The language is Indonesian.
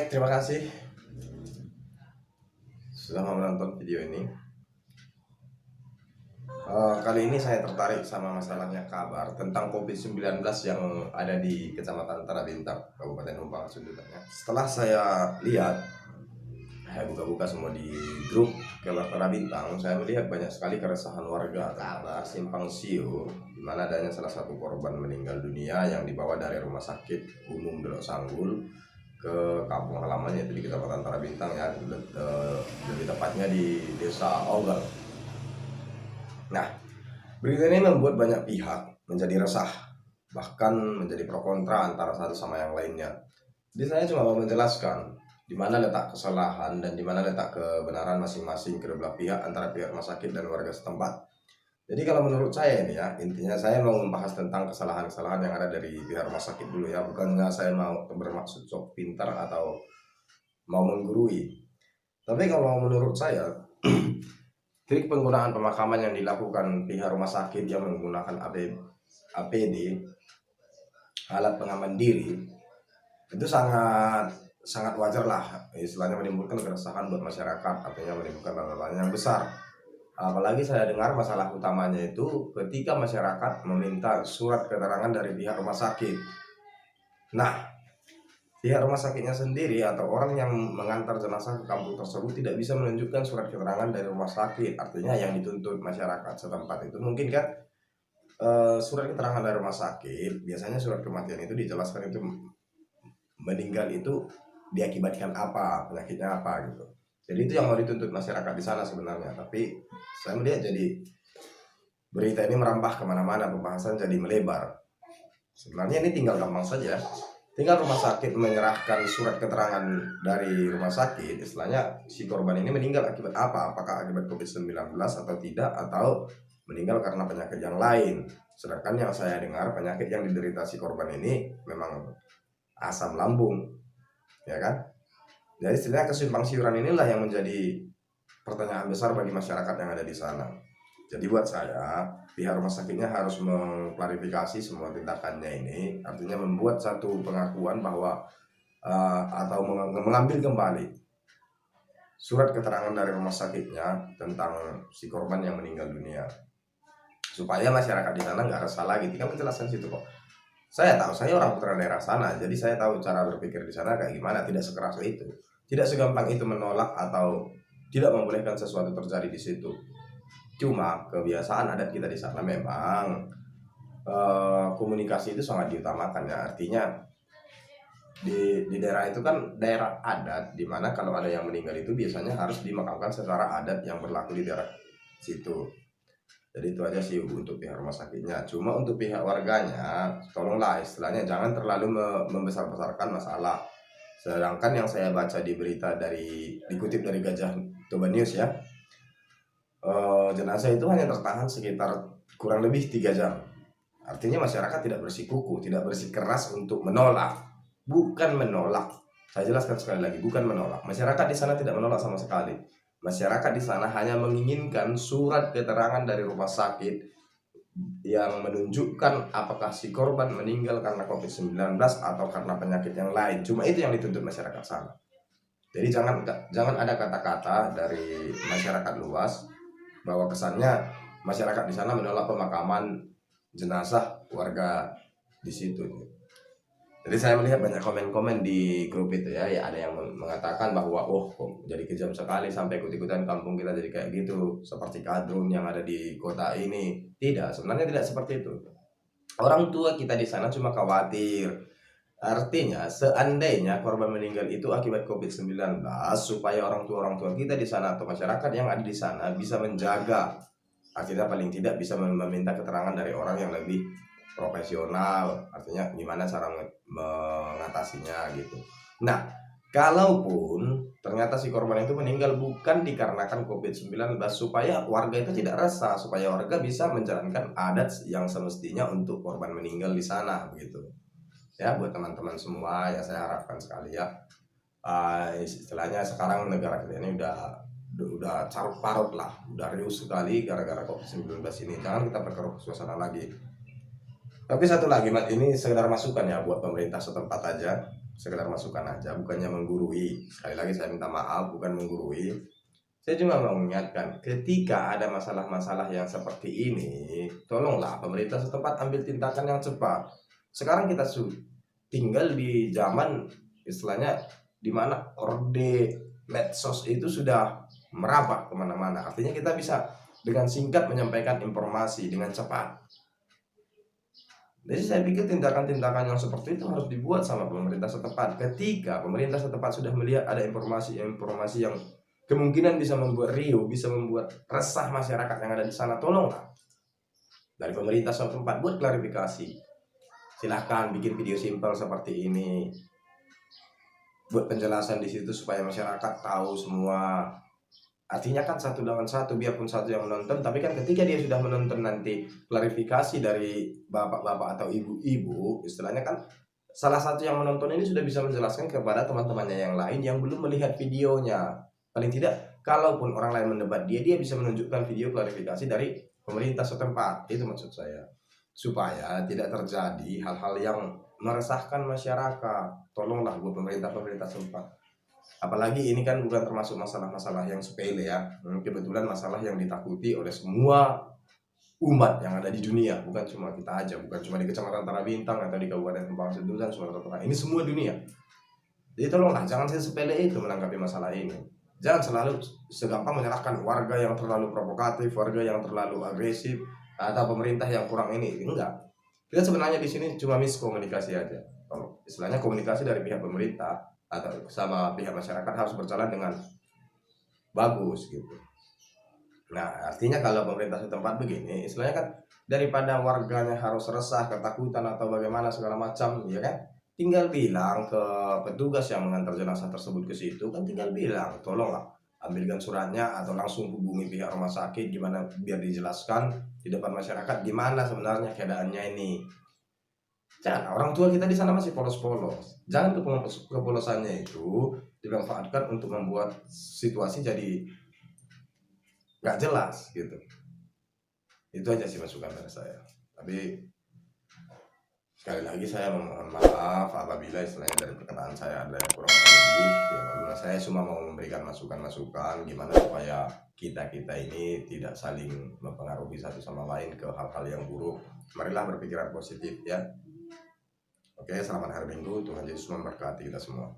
terima kasih sudah mau menonton video ini. Kali ini saya tertarik sama masalahnya kabar tentang COVID-19 yang ada di Kecamatan Tarabintang, Kabupaten Humpang Sundutannya. Setelah saya lihat, saya buka-buka semua di grup Kelar Tarabintang, saya melihat banyak sekali keresahan warga kabar simpang siur, di mana adanya salah satu korban meninggal dunia yang dibawa dari Rumah Sakit Umum Delok Sanggul ke kampung halamannya, itu di Kecamatan Tarabintang ya, lebih tepatnya di Desa Ogal. Nah, berita ini membuat banyak pihak menjadi resah, bahkan menjadi pro kontra antara satu sama yang lainnya. Jadi saya cuma mau menjelaskan di mana letak kesalahan dan di mana letak kebenaran masing-masing kedua belah pihak antara pihak rumah sakit dan warga setempat. Jadi kalau menurut saya ini ya, intinya saya mau membahas tentang kesalahan-kesalahan yang ada dari pihak rumah sakit dulu ya, bukannya saya mau bermaksud sok pintar atau mau menggurui. Tapi kalau menurut saya trik penggunaan pemakaman yang dilakukan pihak rumah sakit yang menggunakan APD, alat pengaman diri, itu sangat wajar lah, istilahnya menimbulkan keresahan buat masyarakat, artinya menimbulkan tanda-tanya yang besar. Apalagi saya dengar masalah utamanya itu ketika masyarakat meminta surat keterangan dari pihak rumah sakit. Nah, pihak rumah sakitnya sendiri atau orang yang mengantar jenazah ke kampung tersebut tidak bisa menunjukkan surat keterangan dari rumah sakit. Artinya yang dituntut masyarakat setempat itu mungkin kan surat keterangan dari rumah sakit. Biasanya surat kematian itu dijelaskan itu meninggal itu diakibatkan apa, penyakitnya apa gitu. Jadi itu yang mau dituntut masyarakat di sana sebenarnya. Tapi saya melihat jadi berita ini merambah kemana-mana, pembahasan jadi melebar. Sebenarnya ini tinggal gampang saja. Tinggal rumah sakit menyerahkan surat keterangan dari rumah sakit, istilahnya si korban ini meninggal akibat apa? Apakah akibat COVID-19 atau tidak, atau meninggal karena penyakit yang lain. Sedangkan yang saya dengar penyakit yang diderita si korban ini memang asam lambung, ya kan? Jadi istilahnya kesimpang siuran inilah yang menjadi pertanyaan besar bagi masyarakat yang ada di sana. Jadi buat saya, pihak rumah sakitnya harus mengklarifikasi semua tindakannya ini, artinya membuat satu pengakuan bahwa atau mengambil kembali surat keterangan dari rumah sakitnya tentang si korban yang meninggal dunia, supaya masyarakat di sana nggak resah lagi. Tinggal menjelaskan situ kok. Saya tahu, saya orang putra daerah sana, jadi saya tahu cara berpikir di sana kayak gimana. Tidak sekeras itu, tidak segampang itu menolak atau tidak membolehkan sesuatu terjadi di situ. Cuma kebiasaan adat kita di sana memang komunikasi itu sangat diutamakan ya. Artinya di daerah itu kan daerah adat, dimana kalau ada yang meninggal itu biasanya harus dimakamkan secara adat yang berlaku di daerah situ. Jadi itu aja sih untuk pihak rumah sakitnya. Cuma untuk pihak warganya, tolonglah istilahnya jangan terlalu membesar-besarkan masalah. Sedangkan yang saya baca di berita dikutip dari Gajah Toba News ya, jenazah itu hanya tertahan sekitar kurang lebih 3 jam. Artinya masyarakat tidak bersikukuh, tidak bersikeras untuk menolak. Bukan menolak. Saya jelaskan sekali lagi, bukan menolak. Masyarakat di sana tidak menolak sama sekali. Masyarakat di sana hanya menginginkan surat keterangan dari rumah sakit yang menunjukkan apakah si korban meninggal karena COVID-19 atau karena penyakit yang lain. Cuma itu yang dituntut masyarakat sana. Jadi jangan ada kata-kata dari masyarakat luas bahwa kesannya masyarakat di sana menolak pemakaman jenazah warga di situ. Jadi saya melihat banyak komen-komen di grup itu ya, ada yang mengatakan bahwa kok jadi kejam sekali sampai ikut-ikutan kampung kita jadi kayak gitu, seperti kadrun yang ada di kota ini. Tidak, sebenarnya tidak seperti itu. Orang tua kita di sana cuma khawatir. Artinya seandainya korban meninggal itu akibat COVID-19, supaya orang tua kita di sana atau masyarakat yang ada di sana bisa menjaga, akhirnya paling tidak bisa meminta keterangan dari orang yang lebih profesional, artinya gimana cara mengatasinya gitu. Nah, kalaupun ternyata si korban itu meninggal bukan dikarenakan COVID-19, supaya warga itu tidak resah, supaya warga bisa menjalankan adat yang semestinya untuk korban meninggal di sana begitu. Ya, buat teman-teman semua ya, saya harapkan sekali ya, istilahnya sekarang negara kita ini udah carut parut lah, udah riuh sekali gara-gara COVID-19 ini. Jangan kita perkeruh suasana lagi. Tapi satu lagi, ini sekedar masukan ya buat pemerintah setempat aja. sekedar masukan aja, bukannya menggurui. Sekali lagi saya minta maaf, bukan menggurui. Saya cuma mau mengingatkan, ketika ada masalah-masalah yang seperti ini, tolonglah pemerintah setempat ambil tindakan yang cepat. Sekarang kita tinggal di zaman istilahnya di mana orde medsos itu sudah merambah kemana-mana. Artinya kita bisa dengan singkat menyampaikan informasi dengan cepat. Jadi saya pikir tindakan-tindakan yang seperti itu harus dibuat sama pemerintah setempat. Ketika pemerintah setempat sudah melihat ada informasi yang kemungkinan bisa membuat riuh, bisa membuat resah masyarakat yang ada di sana, tolonglah dari pemerintah setempat buat klarifikasi. Silahkan bikin video simpel seperti ini, buat penjelasan di situ supaya masyarakat tahu semua. Artinya kan satu dengan satu, biarpun satu yang menonton, tapi kan ketika dia sudah menonton nanti klarifikasi dari bapak-bapak atau ibu-ibu, istilahnya kan salah satu yang menonton ini sudah bisa menjelaskan kepada teman-temannya yang lain yang belum melihat videonya. Paling tidak, kalaupun orang lain mendebat dia bisa menunjukkan video klarifikasi dari pemerintah setempat. Itu maksud saya. Supaya tidak terjadi hal-hal yang meresahkan masyarakat. Tolonglah buat pemerintah setempat. Apalagi ini kan bukan termasuk masalah-masalah yang sepele ya. Kebetulan masalah yang ditakuti oleh semua umat yang ada di dunia, bukan cuma kita aja, bukan cuma di Kecamatan Tanah Bintang atau di Kabupaten Kepulauan Seribu dan Sumatera Utara. Ini semua dunia. Jadi tolonglah jangan sepele itu menanggapi masalah ini. Jangan selalu segampang menyalahkan warga yang terlalu provokatif, warga yang terlalu agresif, atau pemerintah yang kurang ini. Enggak. Kita sebenarnya di sini cuma miskomunikasi aja. Istilahnya komunikasi dari pihak pemerintah atau sama pihak masyarakat harus berjalan dengan bagus gitu. Nah, artinya kalau pemerintah setempat begini, istilahnya kan daripada warganya harus resah, ketakutan atau bagaimana segala macam, ya kan? Tinggal bilang ke petugas yang mengantar jenazah tersebut ke situ, kan tinggal bilang, tolonglah ambilkan suratnya atau langsung hubungi pihak rumah sakit gimana biar dijelaskan di depan masyarakat gimana sebenarnya keadaannya ini. Jangan, orang tua kita di sana masih polos-polos. Jangan kepolosannya itu dimanfaatkan untuk membuat situasi jadi nggak jelas gitu. Itu aja sih masukan dari saya. Tapi sekali lagi saya memohon maaf apabila istilahnya dari perkataan saya ada yang kurang lebih. Ya, karena saya cuma mau memberikan masukan-masukan gimana supaya kita ini tidak saling mempengaruhi satu sama lain ke hal-hal yang buruk. Marilah berpikiran positif ya. Oke, selamat hari Minggu. Tuhan Yesus memberkati kita semua.